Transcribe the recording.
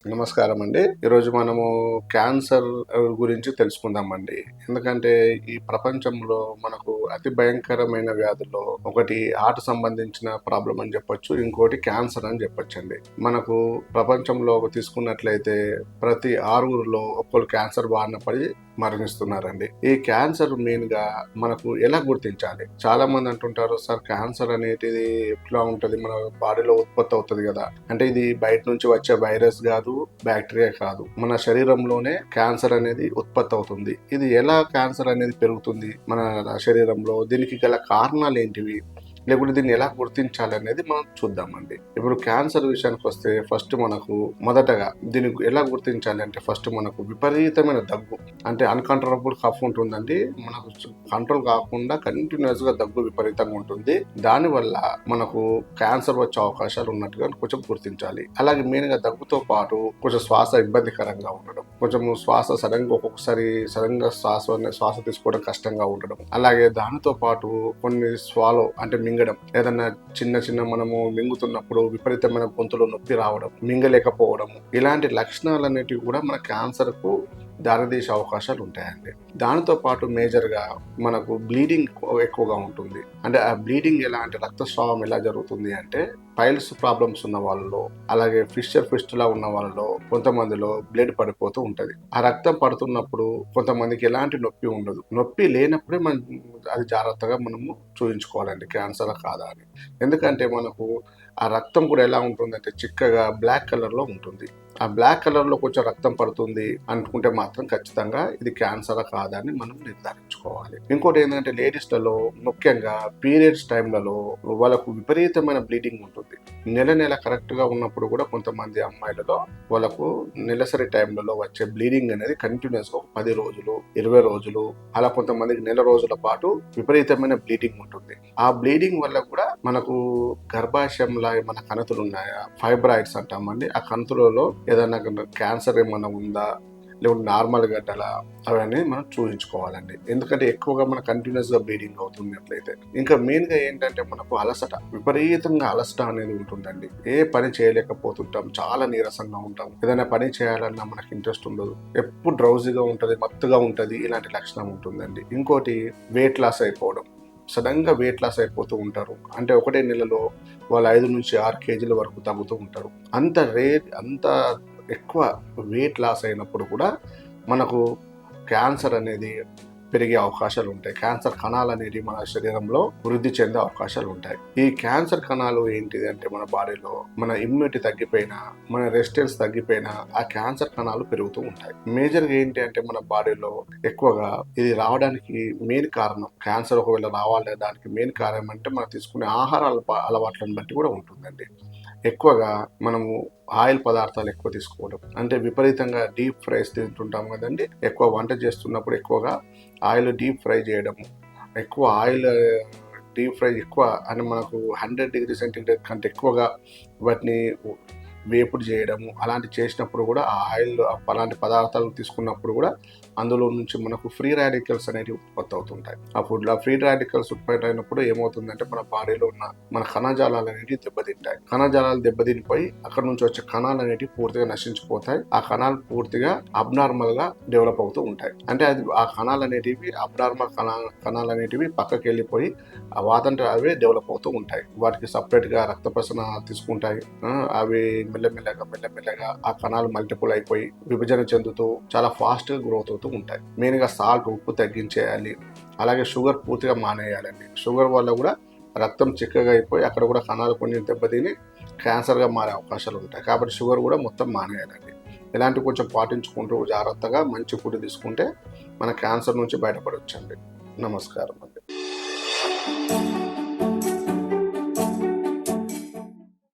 నమస్కారం అండి. ఈరోజు మనము క్యాన్సర్ గురించి తెలుసుకుందామండి. ఎందుకంటే ఈ ప్రపంచంలో మనకు అతి భయంకరమైన వ్యాధుల్లో ఒకటి హార్ట్ సంబంధించిన ప్రాబ్లం అని చెప్పొచ్చు. ఇంకోటి క్యాన్సర్ అని చెప్పొచ్చండి. మనకు ప్రపంచంలో తీసుకున్నట్లయితే ప్రతి 6గురిలో ఒక్కరు క్యాన్సర్ బారిన పడి మరణిస్తున్నారండి. ఈ క్యాన్సర్ మెయిన్ గా మనకు ఎలా గుర్తించాలి? చాలా మంది అంటుంటారు, సార్ క్యాన్సర్ అనేటిది ఎట్లా ఉంటది, మన బాడీలో ఉత్పత్తి అవుతుంది కదా, అంటే ఇది బయట నుంచి వచ్చే వైరస్ కాదు, బ్యాక్టీరియా కాదు, మన శరీరంలోనే క్యాన్సర్ అనేది ఉత్పత్తి అవుతుంది. ఇది ఎలా క్యాన్సర్ అనేది పెరుగుతుంది మన శరీరంలో, దీనికి గల కారణాలు ఏంటివి, లేకుంటే దీన్ని ఎలా గుర్తించాలి అనేది మనం చూద్దామండి. ఇప్పుడు క్యాన్సర్ విషయానికి వస్తే ఫస్ట్ మనకు మొదటగా దీన్ని ఎలా గుర్తించాలి అంటే ఫస్ట్ మనకు విపరీతమైన దగ్గు, అంటే అన్కంట్రోలబుల్ కఫ్ ఉంటుందండి. మనకు కంట్రోల్ కాకుండా కంటిన్యూస్ గా దగ్గు విపరీతంగా ఉంటుంది. దానివల్ల మనకు క్యాన్సర్ వచ్చే అవకాశాలు ఉన్నట్టుగా కొంచెం గుర్తించాలి. అలాగే మెయిన్ గా దగ్గుతో పాటు కొంచెం శ్వాస ఇబ్బందికరంగా ఉండడం, కొంచెం శ్వాస సడన్ గా ఒక్కొక్కసారి సడన్ గా శ్వాస తీసుకోవడం కష్టంగా ఉండడం, అలాగే దానితో పాటు కొన్ని స్వాలో అంటే మింగడం, ఏదన్నా చిన్న మనము మింగుతున్నప్పుడు విపరీతమైన గొంతులో నొప్పి రావడం, మింగలేకపోవడం, ఇలాంటి లక్షణాలు అనేటివి కూడా మన క్యాన్సర్ కు దారితీసే అవకాశాలు ఉంటాయండి. దానితో పాటు మేజర్ గా మనకు బ్లీడింగ్ ఎక్కువగా ఉంటుంది. అంటే ఆ బ్లీడింగ్ ఎలా అంటే రక్తస్రావం ఎలా జరుగుతుంది అంటే పైల్స్ ప్రాబ్లమ్స్ ఉన్న వాళ్ళలో, అలాగే ఫిస్టులా ఉన్న వాళ్ళలో కొంతమందిలో బ్లడ్ పడిపోతూ ఉంటది. ఆ రక్తం పడుతున్నప్పుడు కొంతమందికి ఎలాంటి నొప్పి ఉండదు. నొప్పి లేనప్పుడే మనం అది జాగ్రత్తగా మనము చూయించుకోవాలండి క్యాన్సర్ కాదా అని. ఎందుకంటే మనకు ఆ రక్తం కూడా ఎలా ఉంటుందంటే చిక్కగా బ్లాక్ కలర్ లో ఉంటుంది. ఆ బ్లాక్ కలర్ లో కొంచెం రక్తం పడుతుంది అనుకుంటే మాత్రం ఖచ్చితంగా ఇది క్యాన్సర్ కాదా అని మనం నిర్ధారించుకోవాలి. ఇంకోటి ఏంటంటే లేడీస్లలో ముఖ్యంగా పీరియడ్స్ టైంలలో వాళ్ళకు విపరీతమైన బ్లీడింగ్ ఉంటుంది. నెల కరెక్ట్ గా ఉన్నప్పుడు కూడా కొంతమంది అమ్మాయిలలో వాళ్ళకు నెలసరి టైంలలో వచ్చే బ్లీడింగ్ అనేది కంటిన్యూస్ గా 10 రోజులు 20 రోజులు అలా కొంతమందికి నెల రోజుల పాటు విపరీతమైన బ్లీడింగ్ ఉంటుంది. ఆ బ్లీడింగ్ వల్ల కూడా మనకు గర్భాశయంలో ఏమైనా కణుతులు ఉన్నాయా, ఫైబ్రాయిడ్స్ అంటామండి, ఆ కణుతులలో ఏదైనా క్యాన్సర్ ఏమైనా ఉందా, లేకుంటే నార్మల్ గడ్డలా, అవన్నీ మనం చూపించుకోవాలండి. ఎందుకంటే ఎక్కువగా మన కంటిన్యూస్ గా బ్లీడింగ్ అవుతున్నట్లయితే. ఇంకా మెయిన్ గా ఏంటంటే మనకు అలసట, విపరీతంగా అలసట అనేది ఉంటుందండి. ఏ పని చేయలేకపోతుంటాం, చాలా నీరసంగా ఉంటాం, ఏదైనా పని చేయాలన్నా మనకి ఇంట్రెస్ట్ ఉండదు, ఎప్పుడు డ్రౌజీగా ఉంటది, మత్తుగా ఉంటది, ఇలాంటి లక్షణం ఉంటుందండి. ఇంకోటి వెయిట్ లాస్ అయిపోవడం, సడన్ గా వెయిట్ లాస్ అయిపోతూ ఉంటారు. అంటే ఒకటే నెలలో వాళ్ళు 5 నుంచి 6 కేజీల వరకు తగ్గుతూ ఉంటారు. అంత ఎక్కువ వెయిట్ లాస్ అయినప్పుడు కూడా మనకు క్యాన్సర్ అనేది పెరిగే అవకాశాలు ఉంటాయి. క్యాన్సర్ కణాలు అనేవి మన శరీరంలో వృద్ధి చెందే అవకాశాలు ఉంటాయి. ఈ క్యాన్సర్ కణాలు ఏంటిది అంటే మన బాడీలో మన ఇమ్యూనిటీ తగ్గిపోయినా, మన రెసిస్టెన్స్ తగ్గిపోయినా ఆ క్యాన్సర్ కణాలు పెరుగుతూ ఉంటాయి. మేజర్గా ఏంటి అంటే మన బాడీలో ఎక్కువగా ఇది రావడానికి మెయిన్ కారణం, క్యాన్సర్ ఒకవేళ రావాలి దానికి మెయిన్ కారణం అంటే మనం తీసుకునే ఆహార అలవాట్లను బట్టి కూడా ఉంటుందండి. ఎక్కువగా మనము ఆయిల్ పదార్థాలు ఎక్కువ తీసుకోవడం, అంటే విపరీతంగా డీప్ ఫ్రైస్ తింటుంటాం కదండి. ఎక్కువ వంట చేస్తున్నప్పుడు ఎక్కువగా ఆయిల్ డీప్ ఫ్రై చేయడము, ఎక్కువ ఆయిల్ డీప్ ఫ్రై ఎక్కువ అని మనకు 100 డిగ్రీ సెంటీగ్రేడ్ కంటే ఎక్కువగా వాటిని వేపుడు చేయడము, అలాంటి చేసినప్పుడు కూడా ఆ ఆయిల్ అలాంటి పదార్థాలు తీసుకున్నప్పుడు కూడా అందులో నుంచి మనకు ఫ్రీ రాడికల్స్ అనేవి ఉత్పత్తి అవుతుంటాయి. ఆ ఫుడ్లో ఫ్రీ రాడికల్స్ ఉత్పత్తి అయినప్పుడు ఏమవుతుందంటే మన బాడీలో ఉన్న మన కణజాలాలు అనేవి దెబ్బతింటాయి. కణజాలాలు దెబ్బతినిపోయి అక్కడ నుంచి వచ్చే కణాలు అనేవి పూర్తిగా నశించిపోతాయి. ఆ కణాలు పూర్తిగా అబ్నార్మల్ గా డెవలప్ అవుతూ ఉంటాయి. అంటే అది ఆ కణాలు అనేటివి అబ్నార్మల్ కణాలు అనేటివి పక్కకి వెళ్ళిపోయి ఆ వాతంటే అవే డెవలప్ అవుతూ ఉంటాయి. వాటికి సపరేట్ గా రక్త ప్రసరణ తీసుకుంటాయి. అవి మెల్లమెల్లగా ఆ కణాలు మల్టిపుల్ అయిపోయి విభజన చెందుతూ చాలా ఫాస్ట్ గా గ్రోత్ అవుతూ ఉంటాయి. మెయిన్ గా సాల్ట్, ఉప్పు తగ్గించేయాలి. అలాగే షుగర్ పూర్తిగా మానేయాలండి. షుగర్ వల్ల కూడా రక్తం చిక్కగా అయిపోయి అక్కడ కూడా కణాలు కొన్ని దెబ్బతిని క్యాన్సర్ గా మారే అవకాశాలు ఉంటాయి. కాబట్టి షుగర్ కూడా మొత్తం మానేయాలండి. ఇలాంటివి కొంచెం పాటించుకుంటూ జాగ్రత్తగా మంచి ఫుడ్ తీసుకుంటే మన క్యాన్సర్ నుంచి బయటపడవచ్చండి. నమస్కారం అండి.